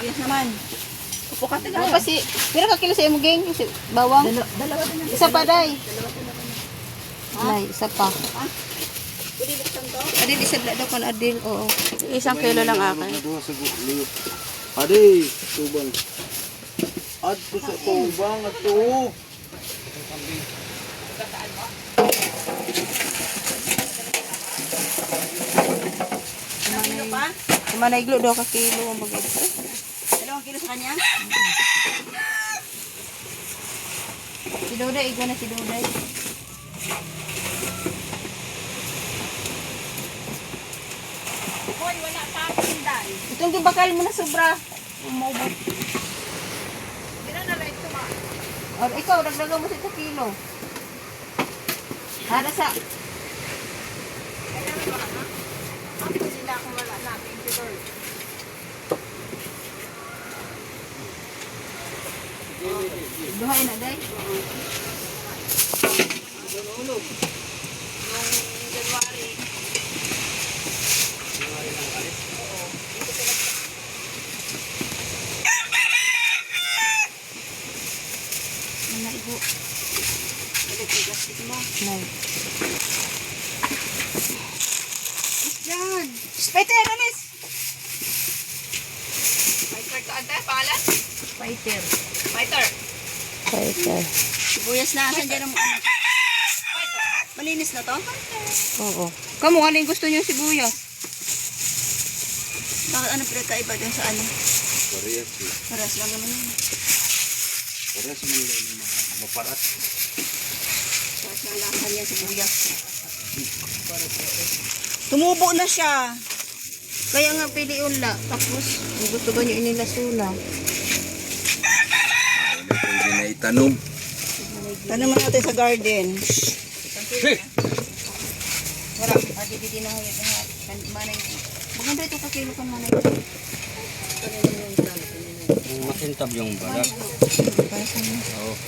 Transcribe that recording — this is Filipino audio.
Bilis naman. Upo ka tayo. Ano pa si... Pira ka kilo sa imo geng? Si bawang? Dalawa din ang Isa pa, day. Ha? Ay, isa pa. Pwede buksan to? Adil, isa daw kon adil. Oo. 1 kilo lang akin. Adi, tubang. Adto sa tubang ato. Ano pa? Kumanay iglo 2 ka kilo ang bagay. 2 kilo sa kanya? Si Duday, igwa na si Duday. Hoy, wala pa akong dal. Itong gibakal mo na sobra. Umubot. Dila na lang ito ma. Or ikaw, dagdagan mo sa 2 kilo. Para sa... Kailangan ba ka? Ako sila kung wala na. Thank you Lord. Duhay na, day. Nung January. Ano ibo? Plastic mo. Nay. Yan. Peter, alis! Fighter to ante, pangalan? Fighter. Fighter. Fighter. Sibuyas na. Saan dyan ang ano? Malinis na to? Oo. Kamu, ano yung gusto niyo sibuyas? Bakit ano pinagkaiba dun sa ano? Parehas eh. Paras lang naman yun. Parehas mo lang maparat. Paras lang lang kanya sibuyas. Tumubo na siya. Kaya nga pili unla. Tapos, kung gusto ba niyo inilasuna? Pwede na itanom. Tanaman natin sa garden. Wala. Adi-di na ngayon. Manay. Maganda ito ka kilo kan manay. Makintab yung balat. Para sa inyo. Oo.